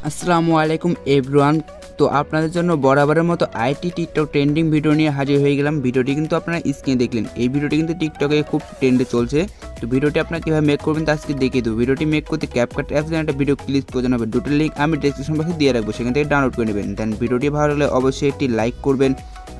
আসসালামু আলাইকুম এভরিওয়ান। তো আপনাদের জন্য বরাবরের মতো আইটি টিকটক ট্রেন্ডিং ভিডিও নিয়ে হাজির হয়ে গেলাম। ভিডিওটি কিন্তু আপনারা স্ক্রিনে দেখলেন, এই ভিডিওটি কিন্তু টিকটকে খুব ট্রেন্ডে চলছে। তো ভিডিওটি আপনারা কীভাবে মেক করবেন তা আজকে দেখিয়ে দেবো। ভিডিওটি মেক করতে CapCut অ্যাপস একটা ভিডিও ক্লিপ প্রয়োজন হবে, দুটো লিঙ্ক আমি ডেসক্রিপশন বক্সে দিয়ে রাখবো, সেখান থেকে ডাউনলোড করে নেবেন। দেন ভিডিওটি ভালো হলে অবশ্যই একটি লাইক করবেন,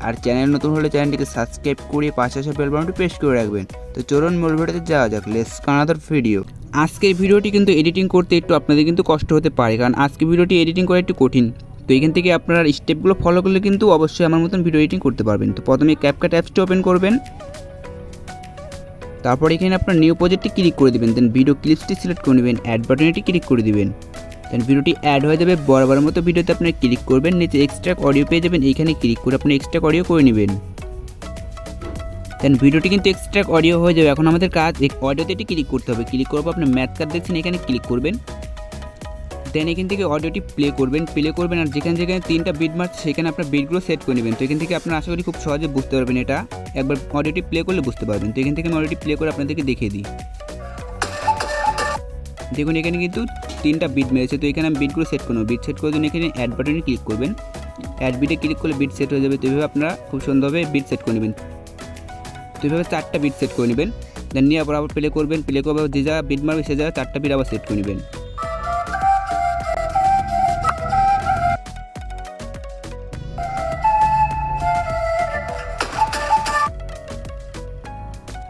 আর চ্যানেল নতুন হলে চ্যানেলটিকে সাবস্ক্রাইব করে পাশে আসা বেল বাটনটি প্রেস করে রাখবেন। তো চলুন মূল ভিডিওতে যাওয়া যাক। Let's another video. আজকের ভিডিওটি কিন্তু এডিটিং করতে একটু আপনাদের কিন্তু কষ্ট হতে পারে, কারণ আজকে ভিডিওটি এডিটিং করা একটু কঠিন। তো এখান থেকে আপনারা স্টেপগুলো ফলো করলে কিন্তু অবশ্যই আমার মতন ভিডিও এডিটিং করতে পারবেন। তো প্রথমে CapCut অ্যাপসটি ওপেন করবেন, তারপর এখানে আপনার নিউ প্রজেক্টটি ক্লিক করে দেবেন। দেন ভিডিও ক্লিপসটি সিলেক্ট করে নেবেন, অ্যাড বাটনটি ক্লিক করে দিবেন। দেন ভিডিওটি অ্যাড হয়ে যাবে। বরাবরের মতো ভিডিওতে আপনারা ক্লিক করবেন, নিচে এক্সট্রাক্ট অডিও পেয়ে যাবেন, এইখানে ক্লিক করে আপনি এক্সট্রাক্ট অডিও করে নেবেন। দেন ভিডিওটি কিন্তু এক্সট্রাক্ট অডিও হয়ে যাবে। এখন আমাদের কাজ অডিওতে এটি ক্লিক করতে হবে। ক্লিক করার পর আপনি ম্যাথ কার্ড দেখছেন, এখানে ক্লিক করবেন। দেন এখান থেকে অডিওটি প্লে করবেন আর যেখানে যেখানে 3টা বিট মারছে সেখানে আপনার বিটগুলো সেট করে নেবেন। তো এখান থেকে আপনারা আশা করি খুব সহজে বুঝতে পারবেন, এটা একবার অডিওটি প্লে করলে বুঝতে পারবেন। তো এখান থেকে আমি অডিওটি প্লে করে আপনাদেরকে দেখিয়ে দিই। দেখুন এখানে কিন্তু 3টা বিট মেরেছে। তো এখানে আমি বিটগুলো সেট করবো। বিট সেট করার জন্য এখানে অ্যাড বাটনে ক্লিক করবেন, অ্যাড বিটে ক্লিক করলে বিট সেট হয়ে যাবে। তো এইভাবে আপনারা খুব সুন্দরভাবে বিট সেট করে নেবেন। তো এইভাবে 4টা বিট সেট করে নেবেন। দেন নিয়ে আবার প্লে করবেন, প্লে করবে যে যা বিট মারবে সে যা 4টা বিট আবার সেট করে নেবেন।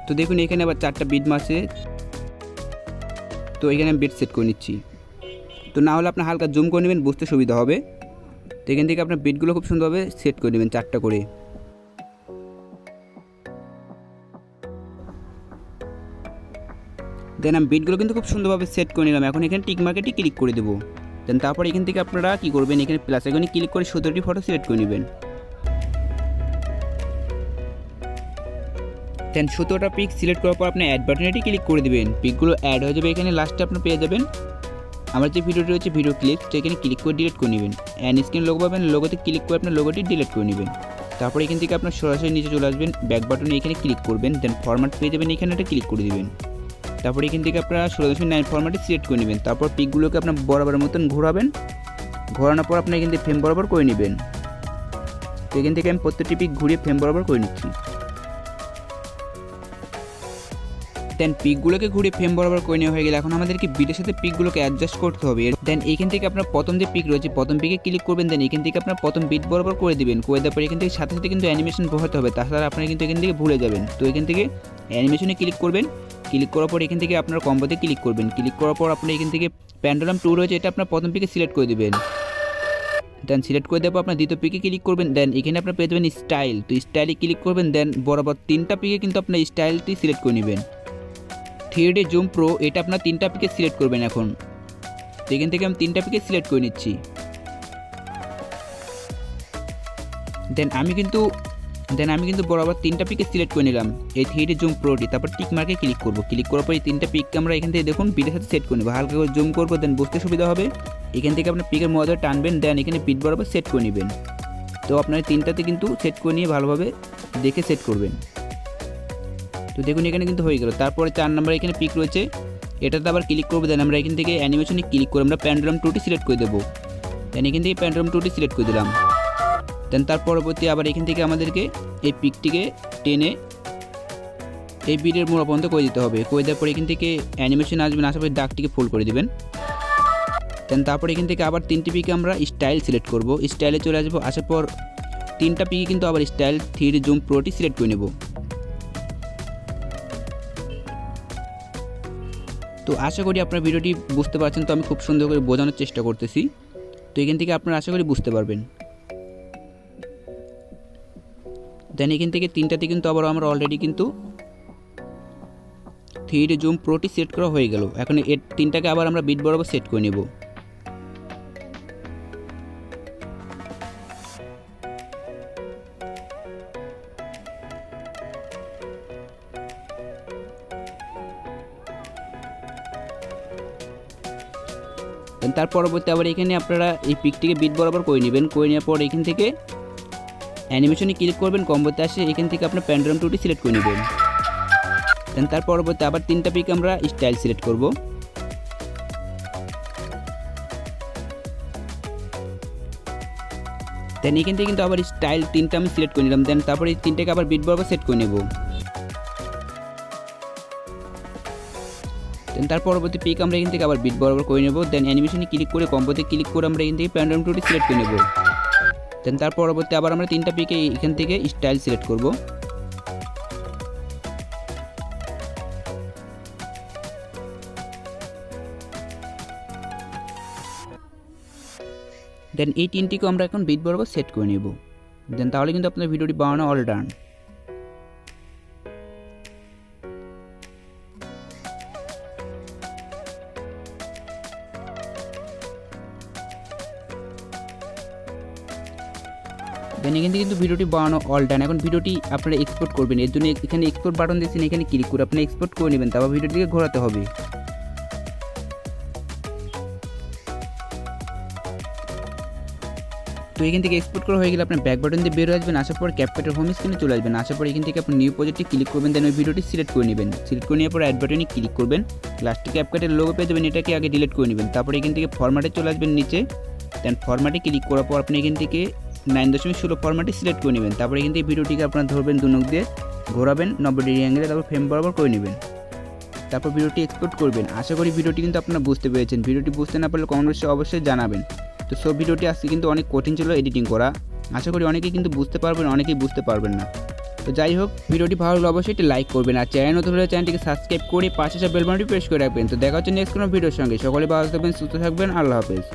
তো দেখুন এখানে আবার 4টা বিট মারছে। তো এখানে আমি বিট সেট করে নিচ্ছি। তো না হলে আপনার হালকা জুম করে নেবেন, বুঝতে সুবিধা হবে। তো এখান থেকে আপনার বিটগুলো খুব সুন্দরভাবে সেট করে নেবেন, 4টা করে। দেন আমি বিটগুলো কিন্তু খুব সুন্দরভাবে সেট করে নিলাম। এখন এখানে টিক মার্কেটে ক্লিক করে দেবো। দেন তারপর এখান থেকে আপনারা কী করবেন, এখানে প্লাস আইকনে ক্লিক করে 17টি ফটো সিলেক্ট করে নেবেন। দেন 17টা পিক সিলেক্ট করার পর আপনি অ্যাড বাটনেটি ক্লিক করে দেবেন। পিকগুলো অ্যাড হয়ে যাবে। এখানে লাস্টে আপনি পেয়ে যাবেন আমার যে ভিডিওটি রয়েছে ভিডিও ক্লিপ, এখানে ক্লিক করে ডিলিট করে নেবেন। অ্যান্ড স্ক্রিন লোগো পাবেন, লোগোতে ক্লিক করে আপনার লোগোটি ডিলিট করে নেবেন। তারপর এখান থেকে আপনার সরাসরি নিচে চলে আসবেন, ব্যাক বাটনে এখানে ক্লিক করবেন। দেন ফরম্যাট পেয়ে যাবেন, এখানে একটা ক্লিক করে দেবেন। তারপর এখান থেকে আপনারা 16:9 ফরম্যাটে সিলেক্ট করে নেবেন। তারপর পিকগুলোকে আপনার বরাবরের মতন ঘোরাবেন। ঘোরানোর পর আপনি এখান থেকে ফ্রেম বরাবর করে নেবেন। তো এখান থেকে আমি প্রত্যেকটি পিক ঘুরিয়ে ফ্রেম বরাবর করে নিচ্ছি। দেন পিকগুলোকে ঘুরে ফ্রেম বরাবর করে নেওয়া হয়ে গেলে এখন আমাদেরকে বিটের সাথে পিকগুলোকে অ্যাডজাস্ট করতে হবে। দেন এখান থেকে আপনার প্রথম যে পিক রয়েছে প্রথম পিকে ক্লিক করবেন। দেন এখান থেকে আপনার প্রথম বিট বরাবর করে দেবেন। করে দেওয়ার পর এখান থেকে সাথে সাথে কিন্তু অ্যানিমেশন বসাতে হবে, তাছাড়া আপনারা কিন্তু এখান থেকে ভুলে যাবেন। তো এখান থেকে অ্যানিমেশনে ক্লিক করবেন। ক্লিক করার পর এখান থেকে আপনার কম্বোতে ক্লিক করবেন। ক্লিক করার পর আপনি এখান থেকে প্যান্ডুলাম 2 রয়েছে, এটা আপনার প্রথম পিকে সিলেক্ট করে দেবেন। দেন সিলেক্ট করে দেওয়ার পর আপনার দ্বিতীয় পিকে ক্লিক করবেন। দেন এখানে আপনার পেয়ে যাবেন স্টাইল। তো স্টাইলে ক্লিক করবেন। দেন বরাবর 3টা পিকে কিন্তু আপনার স্টাইলটি সিলেক্ট করে নেবেন। 3D জুম প্রো, এটা আপনার 3টা পিকে সিলেক্ট করবেন এখন। তো এখান থেকে আমি 3টা পিকে সিলেক্ট করে নিচ্ছি। দেন আমি কিন্তু বরাবর 3টা পিকে সিলেক্ট করে নিলাম এই 3D জুম প্রোটি। তারপর টিক মার্কে ক্লিক করবো। ক্লিক করার পর এই 3টা পিককে আমরা এখান থেকে দেখুন বিটের সাথে সেট করে নেবো। হালকা করে জুম করবো, দেন বুঝতে সুবিধা হবে। এখান থেকে আপনার পিকের মধ্যে টানবেন, দেন এখানে বিট বরাবর সেট করে নেবেন। তো আপনার 3টাতে কিন্তু সেট করে নিয়ে ভালোভাবে দেখে সেট করবেন। তো দেখুন এখানে কিন্তু হয়ে গেল। তারপরে 4 নম্বরে এখানে পিক রয়েছে, এটাতে আবার ক্লিক করবো। দেন আমরা এখান থেকে অ্যানিমেশনে ক্লিক করে আমরা প্যান্ডুলাম 2টি সিলেক্ট করে দেবো। দেন এখান থেকে প্যান্ডুলাম 2টি সিলেক্ট করে দিলাম। দেন তার পরবর্তী আবার এখান থেকে আমাদেরকে এই পিকটিকে টেনে এই বিটের মোড়া পর্যন্ত করে দিতে হবে। করে দেওয়ার পরে এখান থেকে অ্যানিমেশন আসবেন, আসার পরে ডাকটিকে ফোল্ড করে দেবেন। দেন তারপর এখান থেকে আবার 3টি পিকে আমরা স্টাইল সিলেক্ট করব। স্টাইলে চলে আসবো। আসার পর 3টা পিকে কিন্তু আবার স্টাইল 3D জুম প্রোটি সিলেক্ট করে নেব। তো আশা করি আপনার ভিডিওটি বুঝতে পারছেন। তো আমি খুব সুন্দর করে বোঝানোর চেষ্টা করতেছি। তো এখান থেকে আপনারা আশা করি বুঝতে পারবেন। দেন এখান থেকে 3টাতে কিন্তু আবার আমরা অলরেডি কিন্তু 3D জুম প্রোটি সেট করা হয়ে গেল। এখন এই 3টাকে আবার আমরা বিট বরাবর সেট করে নেব। তার পরবর্তী আবার এখানে আপনারা এই পিকটিকে বিট বরাবর করে নেবেন। করে নেওয়ার পর এখান থেকে অ্যানিমেশনে ক্লিক করবেন, কম্বোতে আসে এখান থেকে আপনার প্যান্ডুলাম 2টি সিলেক্ট করে নেবেন। দেন তার পরবর্তী আবার 3টা পিক আমরা স্টাইল সিলেক্ট করব। দেন এখান থেকে কিন্তু আবার স্টাইল 3টা আমি সিলেক্ট করে নিলাম। দেন তারপরে এই 3টাকে আবার বিট বরাবর সেট করে নেব। দেন তার পরবর্তী পিক আমরা এখান থেকে আবার বিট বরাবর করে নেব। দেন অ্যানিমেশনে ক্লিক করে কম্বোতে ক্লিক করে আমরা এখান থেকে প্যান্ডাম টুটি সিলেক্ট করে নেব। দেন তার পরবর্তী আবার আমরা 3টা পিকে এখান থেকে স্টাইল সিলেক্ট করব। দেন এই 3টিকে আমরা এখন বিট বরাবর সেট করে নেব। দেন তাহলে কিন্তু আপনার ভিডিওটি বানানো অল ডান। দেন এখান থেকে কিন্তু ভিডিওটি বানানো অল ডান। এখন ভিডিওটি আপনারা এক্সপোর্ট করবেন, এর জন্য এখানে এক্সপোর্ট বাটন দিয়েছেন, এখানে ক্লিক করে আপনি এক্সপোর্ট করে নেবেন। তারপর ভিডিওটিকে ঘোরাতে হবে। তো এখান থেকে এক্সপোর্ট করা হয়ে গেলে আপনার ব্যাক বাটন দিয়ে বের আসবেন, আসার পর ক্যাপকাটের হোম স্ক্রিনে চলে আসবেন। আসার পর এখান থেকে আপনি নিউ প্রজেক্টে ক্লিক করবেন। দেন ওই ভিডিওটি সিলেক্ট করে নেবেন। সিলেক্ট করে নেওয়ার পর অ্যাড বাটনে ক্লিক করবেন, লাস্টে ক্যাপকাটের লোগো পেয়ে যাবেন, এটাকে আগে ডিলিট করে নেবেন। তারপর এখান থেকে ফরম্যাটে চলে আসবেন নিচে। দেন ফরম্যাটে ক্লিক করার পর আপনি এখান থেকে 9.16 ফরম্যাটে সিলেক্ট করে নেবেন। তারপর এখান থেকে ভিডিওটিকে আপনার ধরবেন, 2 নখ দিয়ে ঘোরাবেন 90 ডিগ্রি অ্যাঙ্গেলে, তারপর ফ্রেম বরাবর করে নেবেন। তারপর ভিডিওটি এক্সপোর্ট করবেন। আশা করি ভিডিওটি কিন্তু আপনারা বুঝতে পেরেছেন। ভিডিওটি বুঝতে না পারলে কমেন্ট বক্সে অবশ্যই জানাবেন। তো সব ভিডিওটি আজকে কিন্তু অনেক কঠিন ছিল এডিটিং করা। আশা করি অনেকেই কিন্তু বুঝতে পারবেন, অনেকেই বুঝতে পারবেন না। তো যাই হোক, ভিডিওটি ভালো লাগলে অবশ্যই একটি লাইক করবেন, আর চ্যানেল নতুন হলে চ্যানেলটিকে সাবস্ক্রাইব করে পাশে আসা বেল বাটনটি প্রেস করে রাখবেন। তো দেখা হচ্ছে নেক্সট কোনো ভিডিওর সঙ্গে। সকলে ভালো থাকবেন, সুস্থ থাকবেন, আল্লাহ হাফেজ।